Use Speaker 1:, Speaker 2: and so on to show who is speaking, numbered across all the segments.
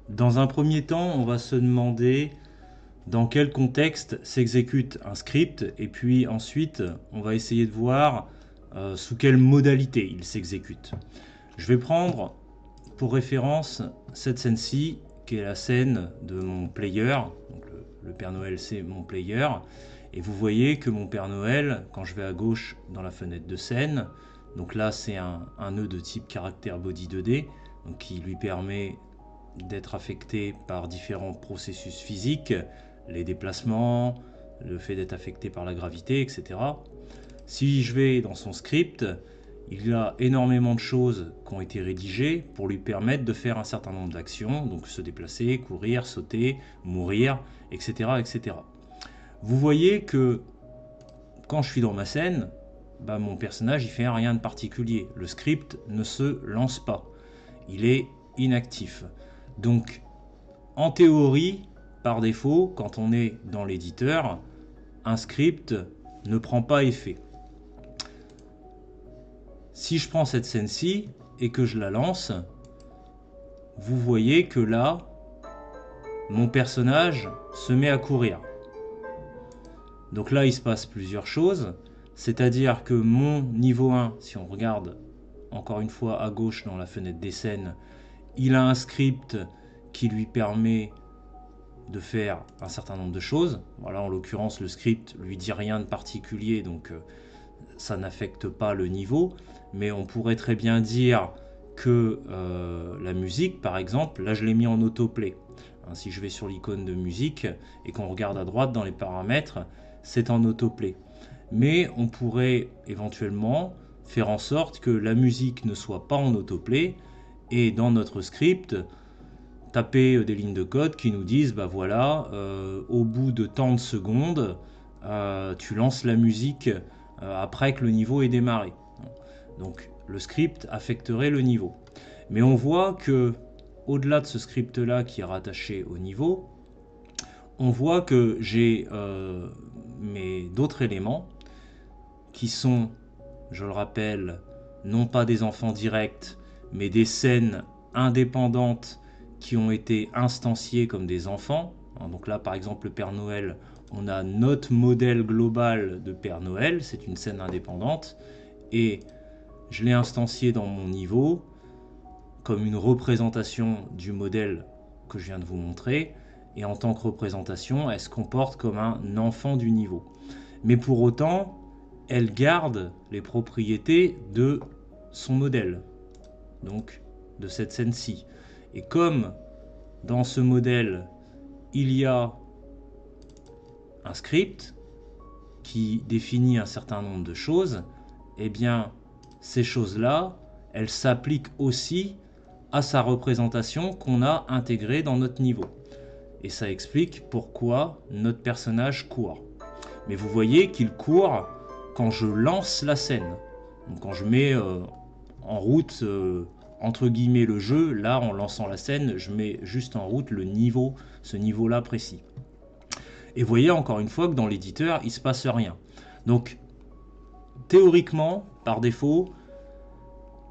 Speaker 1: Dans un premier temps, on va se demander dans quel contexte s'exécute un script, et puis ensuite, on va essayer de voir sous quelle modalité il s'exécute. Je vais prendre pour référence cette scène-ci, qui est la scène de mon player. Donc le Père Noël, c'est mon player. Et vous voyez que mon Père Noël, quand je vais à gauche dans la fenêtre de scène, donc là c'est un nœud de type caractère body 2D, donc qui lui permet d'être affecté par différents processus physiques, les déplacements, le fait d'être affecté par la gravité, etc. Si je vais dans son script, il y a énormément de choses qui ont été rédigées pour lui permettre de faire un certain nombre d'actions, donc se déplacer, courir, sauter, mourir, etc., etc. Vous voyez que quand je suis dans ma scène, mon personnage il fait rien de particulier. Le script ne se lance pas. Il est inactif. Donc, en théorie, par défaut, quand on est dans l'éditeur, un script ne prend pas effet. Si je prends cette scène-ci et que je la lance, vous voyez que là, mon personnage se met à courir. Donc là, il se passe plusieurs choses, c'est-à-dire que mon niveau 1, si on regarde encore une fois à gauche dans la fenêtre des scènes, il a un script qui lui permet de faire un certain nombre de choses. Voilà, en l'occurrence, le script lui dit rien de particulier, donc ça n'affecte pas le niveau, mais on pourrait très bien dire que la musique, par exemple, là je l'ai mis en autoplay. Hein, si je vais sur l'icône de musique et qu'on regarde à droite dans les paramètres, c'est en autoplay. Mais on pourrait éventuellement faire en sorte que la musique ne soit pas en autoplay et dans notre script, taper des lignes de code qui nous disent voilà, au bout de tant de secondes, tu lances la musique après que le niveau est démarré. Donc le script affecterait le niveau. Mais on voit que au-delà de ce script là qui est rattaché au niveau, on voit que j'ai d'autres éléments qui sont, je le rappelle, non pas des enfants directs, mais des scènes indépendantes qui ont été instanciées comme des enfants. Donc là, par exemple, le Père Noël, on a notre modèle global de Père Noël, c'est une scène indépendante, et je l'ai instancié dans mon niveau comme une représentation du modèle que je viens de vous montrer, et en tant que représentation, elle se comporte comme un enfant du niveau. Mais pour autant, elle garde les propriétés de son modèle, donc de cette scène-ci. Et comme dans ce modèle, il y a un script qui définit un certain nombre de choses, eh bien, ces choses-là, elles s'appliquent aussi à sa représentation qu'on a intégrée dans notre niveau. Et ça explique pourquoi notre personnage court. Mais vous voyez qu'il court quand je lance la scène. Donc quand je mets en route, entre guillemets, le jeu, là, en lançant la scène, je mets juste en route le niveau, ce niveau-là précis. Et vous voyez encore une fois que dans l'éditeur, il ne se passe rien. Donc, théoriquement, par défaut,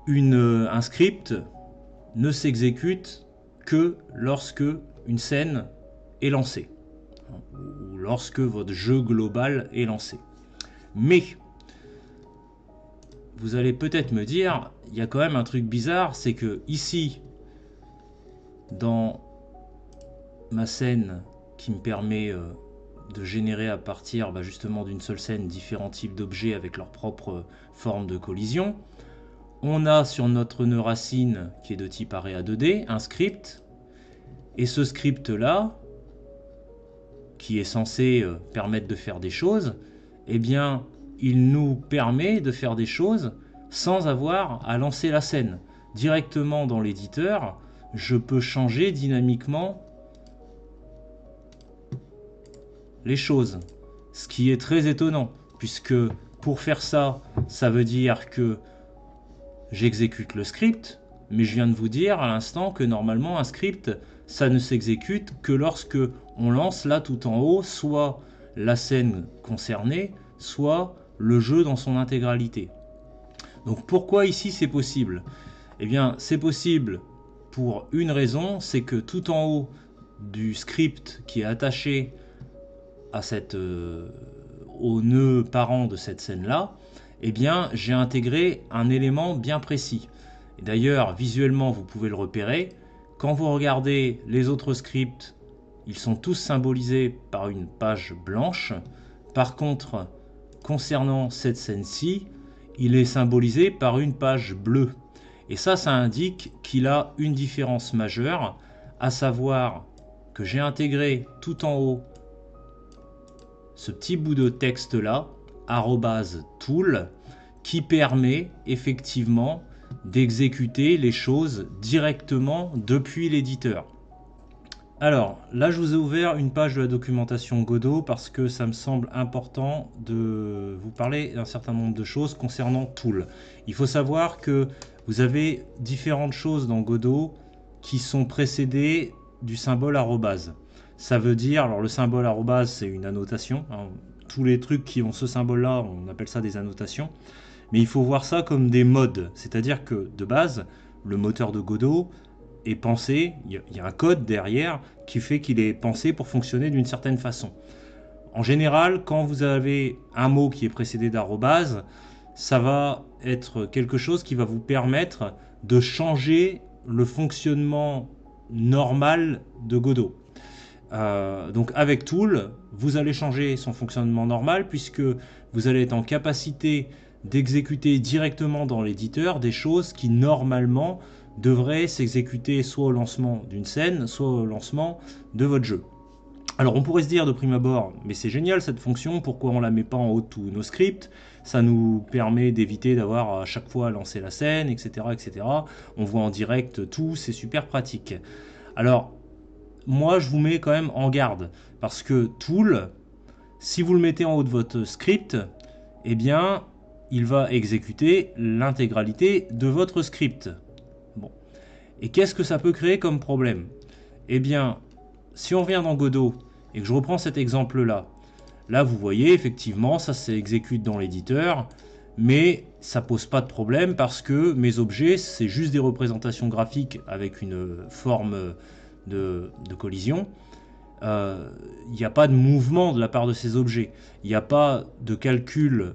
Speaker 1: un script ne s'exécute que lorsque une scène est lancée, ou lorsque votre jeu global est lancé. Mais, vous allez peut-être me dire, il y a quand même un truc bizarre, c'est que ici, dans ma scène qui me permet de générer à partir justement d'une seule scène différents types d'objets avec leur propre forme de collision, on a sur notre nœud racine qui est de type Area 2D un script, et ce script là qui est censé permettre de faire des choses, eh bien il nous permet de faire des choses sans avoir à lancer la scène. Directement dans l'éditeur, je peux changer dynamiquement les choses, ce qui est très étonnant, puisque pour faire ça, ça veut dire que j'exécute le script, mais je viens de vous dire à l'instant que normalement un script, ça ne s'exécute que lorsque on lance là tout en haut, soit la scène concernée, soit le jeu dans son intégralité. Donc pourquoi ici c'est possible ? Eh bien c'est possible pour une raison, c'est que tout en haut du script qui est attaché à au nœud parent de cette scène-là, eh bien, j'ai intégré un élément bien précis. Et d'ailleurs, visuellement, vous pouvez le repérer. Quand vous regardez les autres scripts, ils sont tous symbolisés par une page blanche. Par contre, concernant cette scène-ci, il est symbolisé par une page bleue. Et ça indique qu'il a une différence majeure, à savoir que j'ai intégré tout en haut ce petit bout de texte là, @tool, qui permet effectivement d'exécuter les choses directement depuis l'éditeur. Alors là, je vous ai ouvert une page de la documentation Godot parce que ça me semble important de vous parler d'un certain nombre de choses concernant Tool. Il faut savoir que vous avez différentes choses dans Godot qui sont précédées du symbole arrobase. Ça veut dire, alors le symbole arrobase, c'est une annotation. Hein. Tous les trucs qui ont ce symbole-là, on appelle ça des annotations. Mais il faut voir ça comme des modes. C'est-à-dire que de base, le moteur de Godot est pensé, il y a un code derrière qui fait qu'il est pensé pour fonctionner d'une certaine façon. En général, quand vous avez un mot qui est précédé d'arrobase, ça va être quelque chose qui va vous permettre de changer le fonctionnement normal de Godot. Donc avec Tool, vous allez changer son fonctionnement normal puisque vous allez être en capacité d'exécuter directement dans l'éditeur des choses qui normalement devraient s'exécuter soit au lancement d'une scène, soit au lancement de votre jeu. Alors on pourrait se dire de prime abord, mais c'est génial cette fonction, pourquoi on la met pas en haut de tous nos scripts? Ça nous permet d'éviter d'avoir à chaque fois à lancer la scène, etc., etc. On voit en direct tout, c'est super pratique. Alors moi je vous mets quand même en garde, parce que Tool, si vous le mettez en haut de votre script, eh bien il va exécuter l'intégralité de votre script. Bon. Et qu'est-ce que ça peut créer comme problème? Eh bien, si on revient dans Godot et que je reprends cet exemple-là, là vous voyez effectivement ça s'exécute dans l'éditeur, mais ça pose pas de problème parce que mes objets c'est juste des représentations graphiques avec une forme de collision. Il n'y a pas de mouvement de la part de ces objets, il n'y a pas de calcul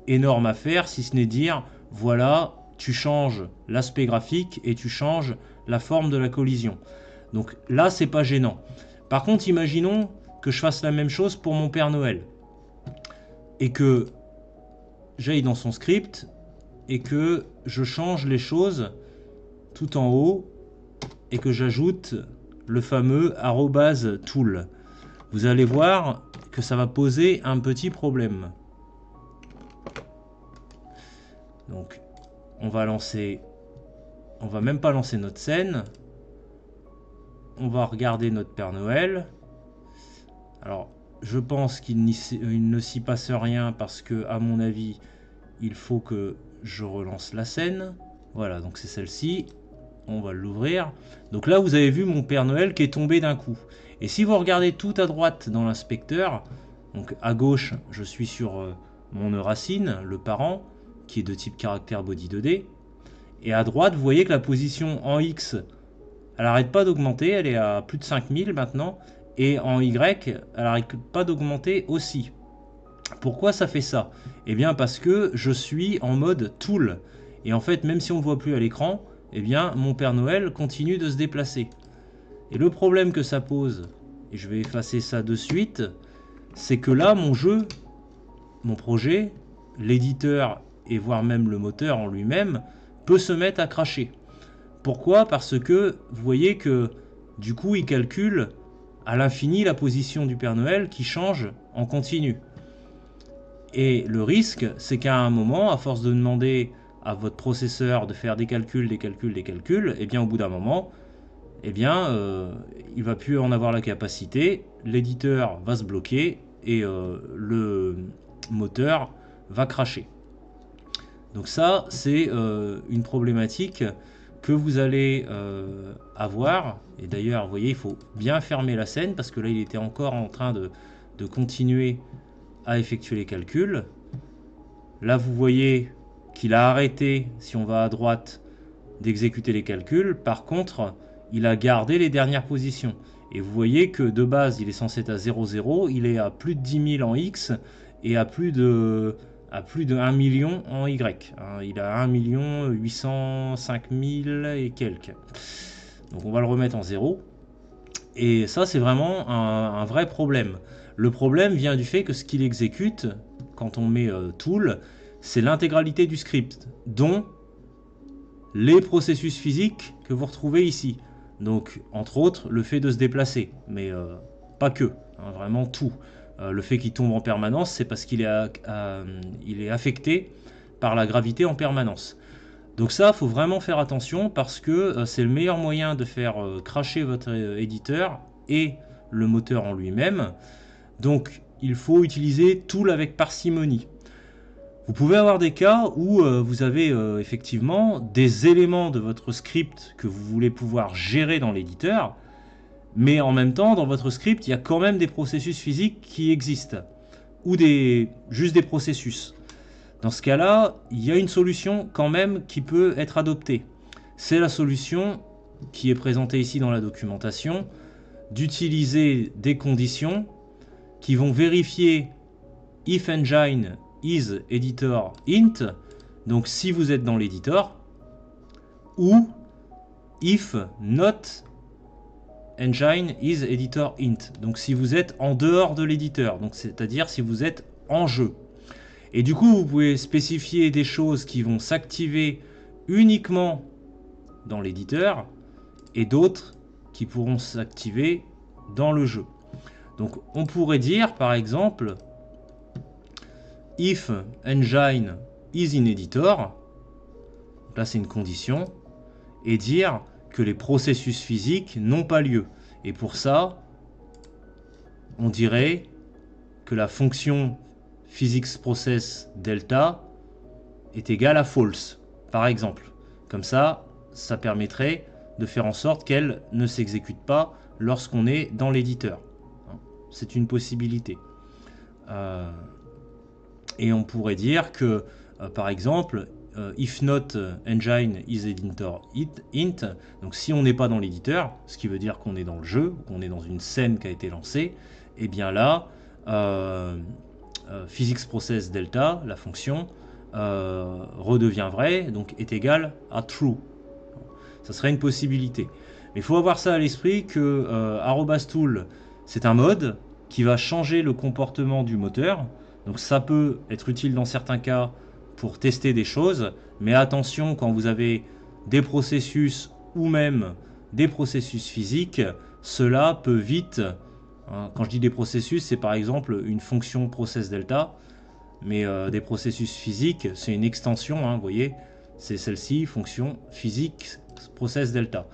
Speaker 1: énorme à faire si ce n'est dire voilà, tu changes l'aspect graphique et tu changes la forme de la collision. Donc là c'est pas gênant. Par contre imaginons que je fasse la même chose pour mon Père Noël et que j'aille dans son script et que je change les choses tout en haut et que j'ajoute le fameux @tool. Vous allez voir que ça va poser un petit problème. Donc on va même pas lancer notre scène. On va regarder notre Père Noël. Alors je pense qu'il ne s'y passe rien parce que à mon avis il faut que je relance la scène. Voilà, donc c'est celle-ci. On va l'ouvrir. Donc là vous avez vu mon Père Noël qui est tombé d'un coup. Et si vous regardez tout à droite dans l'inspecteur, donc à gauche je suis sur mon nœud racine, le parent, qui est de type caractère body 2D. Et à droite vous voyez que la position en X, elle n'arrête pas d'augmenter, elle est à plus de 5000 maintenant. Et en Y, elle n'arrête pas d'augmenter aussi. Pourquoi ça fait ça? Eh bien parce que je suis en mode Tool. Et en fait, même si on ne voit plus à l'écran, eh bien mon Père Noël continue de se déplacer. Et le problème que ça pose, et je vais effacer ça de suite, c'est que là, mon jeu, mon projet, l'éditeur et voire même le moteur en lui-même, peut se mettre à cracher. Pourquoi? Parce que vous voyez que du coup, il calcule à l'infini la position du Père Noël qui change en continu. Et le risque, c'est qu'à un moment, à force de demander à votre processeur de faire des calculs, et bien au bout d'un moment, il ne va plus en avoir la capacité, l'éditeur va se bloquer et le moteur va cracher. Donc ça, c'est une problématique que vous allez avoir. Et d'ailleurs, vous voyez, il faut bien fermer la scène parce que là, il était encore en train de continuer à effectuer les calculs. Là, vous voyez qu'il a arrêté, si on va à droite, d'exécuter les calculs. Par contre, il a gardé les dernières positions. Et vous voyez que de base, il est censé être à 0,0, il est à plus de 10 000 en X et à plus de 1 million en Y. Il a 1 805 000 et quelques. Donc on va le remettre en 0. Et ça, c'est vraiment un vrai problème. Le problème vient du fait que ce qu'il exécute, quand on met tool, c'est l'intégralité du script, dont les processus physiques que vous retrouvez ici. Donc, entre autres, le fait de se déplacer, mais pas que, vraiment tout. Le fait qu'il tombe en permanence, c'est parce qu'il est affecté par la gravité en permanence. Donc ça, il faut vraiment faire attention parce que c'est le meilleur moyen de faire crasher votre éditeur et le moteur en lui-même. Donc, il faut utiliser tool avec parcimonie. Vous pouvez avoir des cas où vous avez effectivement des éléments de votre script que vous voulez pouvoir gérer dans l'éditeur, mais en même temps, dans votre script, il y a quand même des processus physiques qui existent, ou juste des processus. Dans ce cas-là, il y a une solution quand même qui peut être adoptée. C'est la solution qui est présentée ici dans la documentation, d'utiliser des conditions qui vont vérifier if engine is editor int, donc si vous êtes dans l'éditeur, ou if not engine is editor int, donc si vous êtes en dehors de l'éditeur, donc c'est-à-dire si vous êtes en jeu. Et du coup, vous pouvez spécifier des choses qui vont s'activer uniquement dans l'éditeur et d'autres qui pourront s'activer dans le jeu. Donc on pourrait dire par exemple if engine is in editor, là c'est une condition, et dire que les processus physiques n'ont pas lieu. Et pour ça, on dirait que la fonction physicsProcess delta est égale à false, par exemple. Comme ça, ça permettrait de faire en sorte qu'elle ne s'exécute pas lorsqu'on est dans l'éditeur. C'est une possibilité. Et on pourrait dire que, par exemple, if not engine is editor int, donc si on n'est pas dans l'éditeur, ce qui veut dire qu'on est dans le jeu, qu'on est dans une scène qui a été lancée, et bien là, physicsProcess delta, la fonction, redevient vraie, donc est égale à true. Ça serait une possibilité. Mais il faut avoir ça à l'esprit que @tool, c'est un mode qui va changer le comportement du moteur. Donc ça peut être utile dans certains cas pour tester des choses, mais attention quand vous avez des processus ou même des processus physiques, cela peut vite, quand je dis des processus, c'est par exemple une fonction process delta, mais des processus physiques, c'est une extension, vous voyez, c'est celle-ci, fonction physique process delta.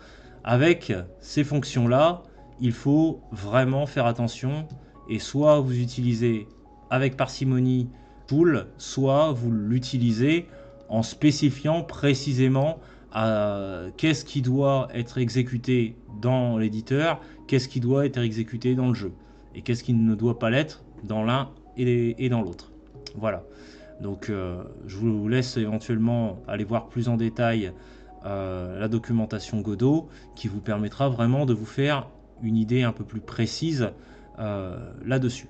Speaker 1: Avec ces fonctions-là, il faut vraiment faire attention et soit vous utilisez avec parcimonie tool, soit vous l'utilisez en spécifiant précisément qu'est-ce qui doit être exécuté dans l'éditeur, qu'est-ce qui doit être exécuté dans le jeu, et qu'est-ce qui ne doit pas l'être dans l'un et dans l'autre. Voilà. Donc je vous laisse éventuellement aller voir plus en détail la documentation Godot, qui vous permettra vraiment de vous faire une idée un peu plus précise là-dessus.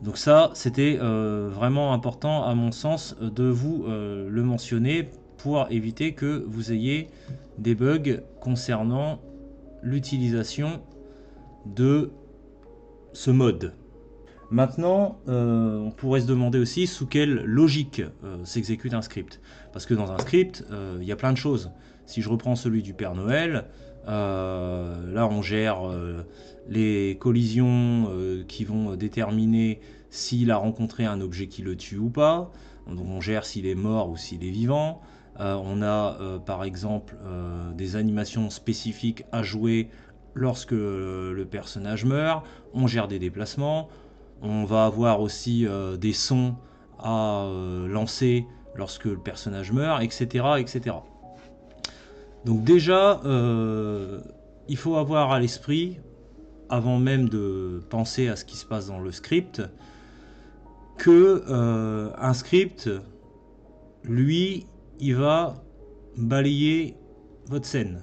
Speaker 1: Donc ça, c'était vraiment important à mon sens de vous le mentionner pour éviter que vous ayez des bugs concernant l'utilisation de ce mode. Maintenant, on pourrait se demander aussi sous quelle logique s'exécute un script. Parce que dans un script, il y a plein de choses. Si je reprends celui du Père Noël, là on gère les collisions qui vont déterminer s'il a rencontré un objet qui le tue ou pas. Donc on gère s'il est mort ou s'il est vivant. On a par exemple des animations spécifiques à jouer lorsque le personnage meurt. On gère des déplacements. On va avoir aussi des sons à lancer lorsque le personnage meurt, etc. etc. Donc déjà, il faut avoir à l'esprit, avant même de penser à ce qui se passe dans le script, que un script, lui, il va balayer votre scène.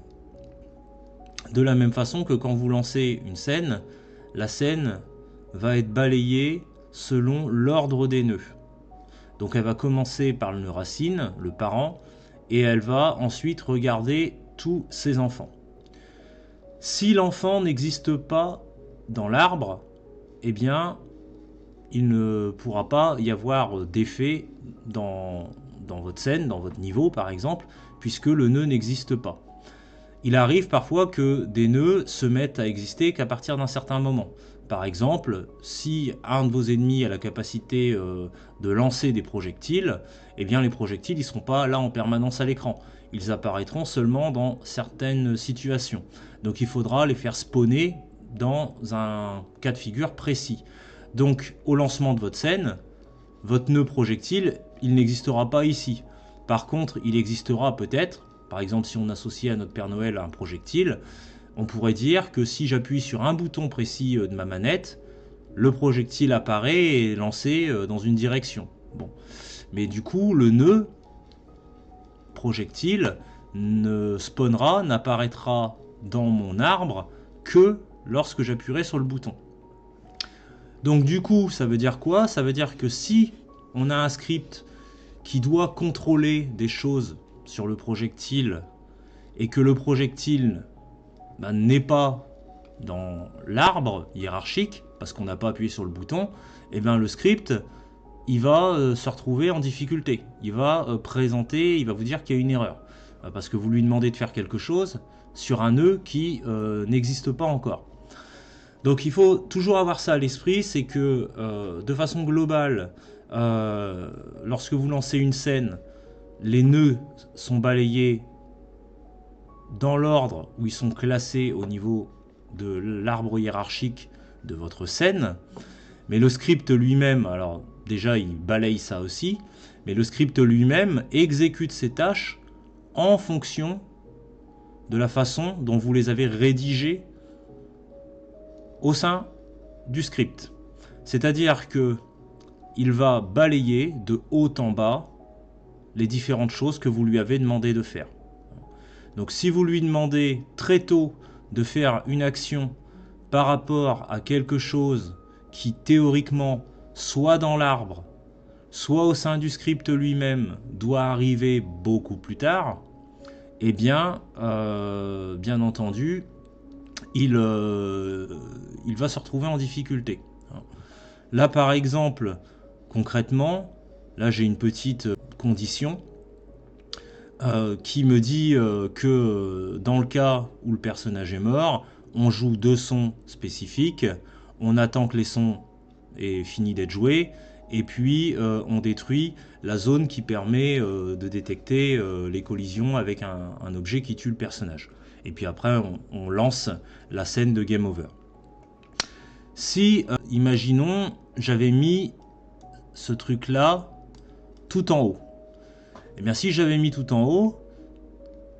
Speaker 1: De la même façon que quand vous lancez une scène, la scène va être balayée selon l'ordre des nœuds. Donc elle va commencer par le nœud racine, le parent, et elle va ensuite regarder tous ses enfants. Si l'enfant n'existe pas dans l'arbre, eh bien, il ne pourra pas y avoir d'effet dans votre scène, dans votre niveau par exemple, puisque le nœud n'existe pas. Il arrive parfois que des nœuds se mettent à exister qu'à partir d'un certain moment. Par exemple, si un de vos ennemis a la capacité de lancer des projectiles, eh bien les projectiles ne seront pas là en permanence à l'écran. Ils apparaîtront seulement dans certaines situations. Donc il faudra les faire spawner dans un cas de figure précis. Donc au lancement de votre scène, votre nœud projectile, il n'existera pas ici. Par contre, il existera peut-être, par exemple si on associe à notre Père Noël un projectile, on pourrait dire que si j'appuie sur un bouton précis de ma manette, le projectile apparaît et est lancé dans une direction. Bon. Mais du coup, le nœud projectile ne spawnera, n'apparaîtra dans mon arbre que lorsque j'appuierai sur le bouton. Donc du coup, ça veut dire quoi? Ça veut dire que si on a un script qui doit contrôler des choses sur le projectile et que le projectile n'est pas dans l'arbre hiérarchique parce qu'on n'a pas appuyé sur le bouton, et bien le script il va se retrouver en difficulté. Il va il va vous dire qu'il y a une erreur parce que vous lui demandez de faire quelque chose sur un nœud qui n'existe pas encore. Donc il faut toujours avoir ça à l'esprit, c'est que de façon globale, lorsque vous lancez une scène, les nœuds sont balayés dans l'ordre où ils sont classés au niveau de l'arbre hiérarchique de votre scène, mais le script lui-même, alors déjà il balaye ça aussi, mais le script lui-même exécute ses tâches en fonction de la façon dont vous les avez rédigées au sein du script. C'est-à-dire que il va balayer de haut en bas les différentes choses que vous lui avez demandé de faire. Donc si vous lui demandez très tôt de faire une action par rapport à quelque chose qui théoriquement, soit dans l'arbre, soit au sein du script lui-même, doit arriver beaucoup plus tard, eh bien, bien entendu, il va se retrouver en difficulté. Là, par exemple, concrètement, là j'ai une petite condition qui me dit que dans le cas où le personnage est mort, on joue 2 sons spécifiques, on attend que les sons aient fini d'être joués, et puis on détruit la zone qui permet de détecter les collisions avec un objet qui tue le personnage. Et puis après, on lance la scène de Game Over. Si, imaginons, j'avais mis ce truc-là tout en haut. Et bien si j'avais mis tout en haut,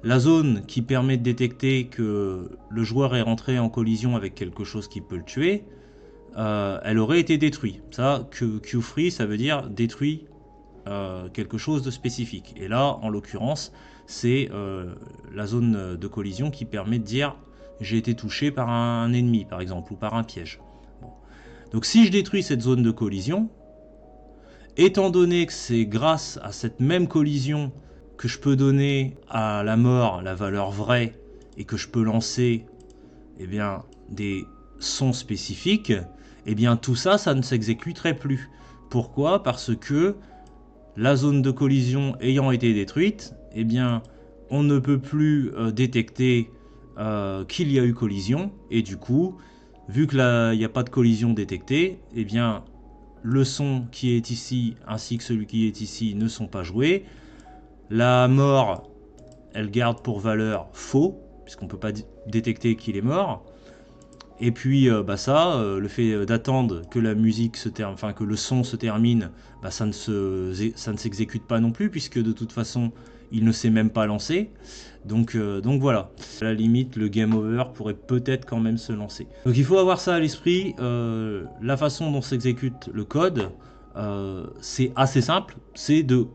Speaker 1: la zone qui permet de détecter que le joueur est rentré en collision avec quelque chose qui peut le tuer, elle aurait été détruite. Ça, queue free, ça veut dire détruit quelque chose de spécifique. Et là, en l'occurrence, c'est la zone de collision qui permet de dire j'ai été touché par un ennemi, par exemple, ou par un piège. Bon. Donc si je détruis cette zone de collision, étant donné que c'est grâce à cette même collision que je peux donner à la mort la valeur vraie et que je peux lancer des sons spécifiques, tout ça, ça ne s'exécuterait plus. Pourquoi? Parce que la zone de collision ayant été détruite, on ne peut plus détecter qu'il y a eu collision, et du coup, vu qu'il n'y a pas de collision détectée, le son qui est ici ainsi que celui qui est ici ne sont pas joués. La mort, elle garde pour valeur faux, puisqu'on ne peut pas détecter qu'il est mort. Et puis le fait d'attendre que la musique que le son se termine, ça ne s'exécute pas non plus, puisque de toute façon il ne s'est même pas lancé. Donc voilà, à la limite le game over pourrait peut-être quand même se lancer. Donc il faut avoir ça à l'esprit. La façon dont s'exécute le code, c'est assez simple, c'est de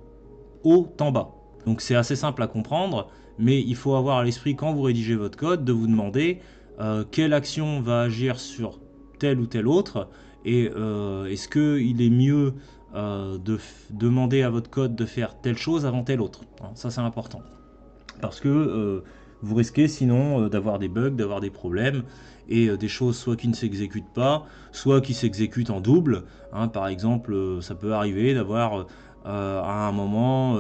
Speaker 1: haut en bas. Donc c'est assez simple à comprendre, mais il faut avoir à l'esprit quand vous rédigez votre code de vous demander quelle action va agir sur tel ou tel autre, et est-ce qu'il est mieux de demander à votre code de faire telle chose avant telle autre. Ça c'est important, parce que vous risquez sinon d'avoir des bugs, d'avoir des problèmes, et des choses soit qui ne s'exécutent pas, soit qui s'exécutent en double. Par exemple, ça peut arriver d'avoir à un moment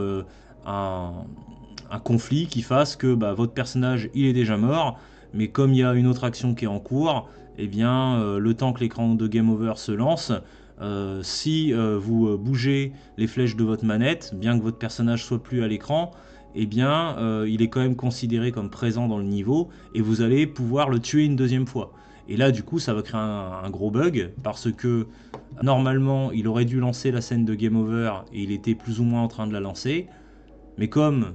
Speaker 1: un conflit qui fasse que votre personnage il est déjà mort, mais comme il y a une autre action qui est en cours, eh bien le temps que l'écran de Game Over se lance, si vous bougez les flèches de votre manette, bien que votre personnage soit plus à l'écran, eh bien il est quand même considéré comme présent dans le niveau, et vous allez pouvoir le tuer une deuxième fois. Et là du coup ça va créer un gros bug, parce que normalement il aurait dû lancer la scène de Game Over, et il était plus ou moins en train de la lancer, mais comme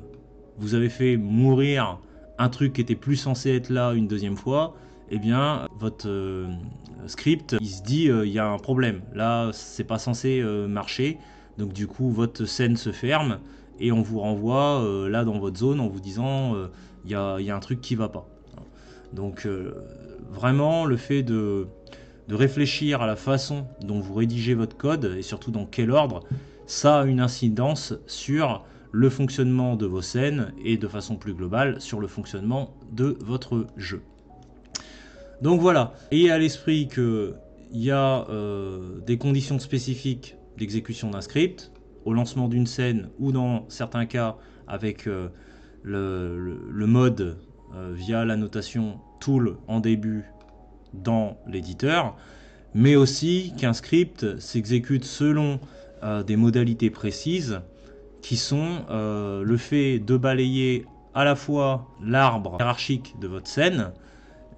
Speaker 1: vous avez fait mourir un truc qui était plus censé être là une deuxième fois, eh bien votre script il se dit il y a un problème, là c'est pas censé marcher, donc du coup votre scène se ferme et on vous renvoie là dans votre zone en vous disant il y a un truc qui va pas. Donc vraiment le fait de réfléchir à la façon dont vous rédigez votre code, et surtout dans quel ordre, ça a une incidence sur le fonctionnement de vos scènes, et de façon plus globale sur le fonctionnement de votre jeu. Donc voilà, ayez à l'esprit qu'il y a des conditions spécifiques d'exécution d'un script, au lancement d'une scène, ou dans certains cas avec le mode via la notation tool en début dans l'éditeur, mais aussi qu'un script s'exécute selon des modalités précises, qui sont le fait de balayer à la fois l'arbre hiérarchique de votre scène,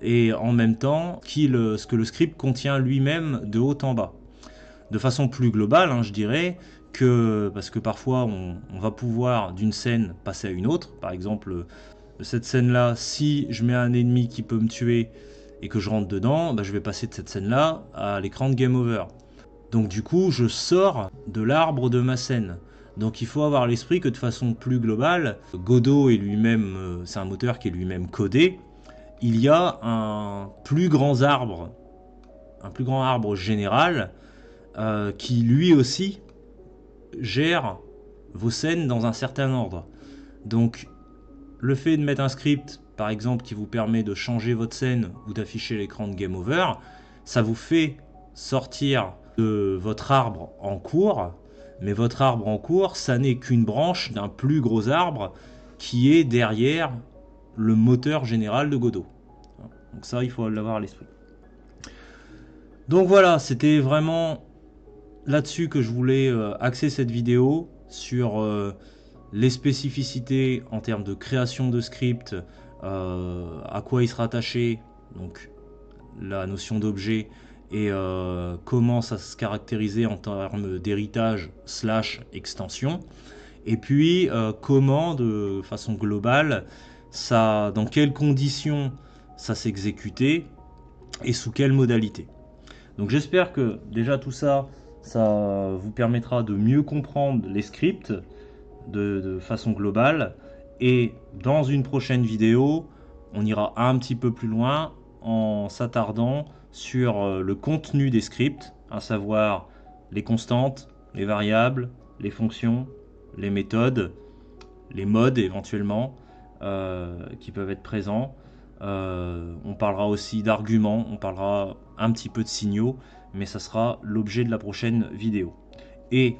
Speaker 1: et en même temps ce que le script contient lui-même de haut en bas. De façon plus globale, je dirais, parce que parfois on va pouvoir d'une scène passer à une autre. Par exemple, cette scène-là, si je mets un ennemi qui peut me tuer et que je rentre dedans, je vais passer de cette scène-là à l'écran de Game Over. Donc du coup, je sors de l'arbre de ma scène. Donc il faut avoir à l'esprit que de façon plus globale, Godot est lui-même, c'est un moteur qui est lui-même codé. Il y a un plus grand arbre général qui lui aussi gère vos scènes dans un certain ordre. Donc le fait de mettre un script, par exemple, qui vous permet de changer votre scène ou d'afficher l'écran de Game Over, ça vous fait sortir de votre arbre en cours, mais votre arbre en cours, ça n'est qu'une branche d'un plus gros arbre qui est derrière le moteur général de Godot. Donc ça, il faut l'avoir à l'esprit. Donc voilà, c'était vraiment là-dessus que je voulais axer cette vidéo, sur les spécificités en termes de création de script, à quoi il sera attaché, donc la notion d'objet, et comment ça se caractérisait en termes d'héritage / extension, et puis comment de façon globale, dans quelles conditions ça s'exécutait et sous quelle modalité. Donc j'espère que déjà tout ça, ça vous permettra de mieux comprendre les scripts de façon globale, et dans une prochaine vidéo, on ira un petit peu plus loin en s'attardant sur le contenu des scripts, à savoir les constantes, les variables, les fonctions, les méthodes, les modes éventuellement qui peuvent être présents. On parlera aussi d'arguments, on parlera un petit peu de signaux, mais ça sera l'objet de la prochaine vidéo. Et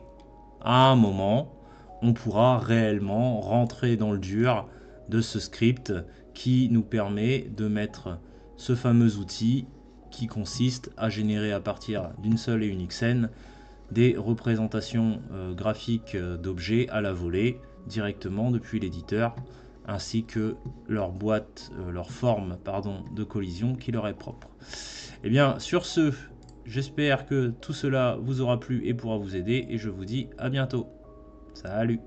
Speaker 1: à un moment, on pourra réellement rentrer dans le dur de ce script qui nous permet de mettre ce fameux outil qui consiste à générer à partir d'une seule et unique scène des représentations graphiques d'objets à la volée directement depuis l'éditeur, ainsi que leur boîte, leur forme de collision qui leur est propre. Et bien sur ce, j'espère que tout cela vous aura plu et pourra vous aider, et je vous dis à bientôt. Salut!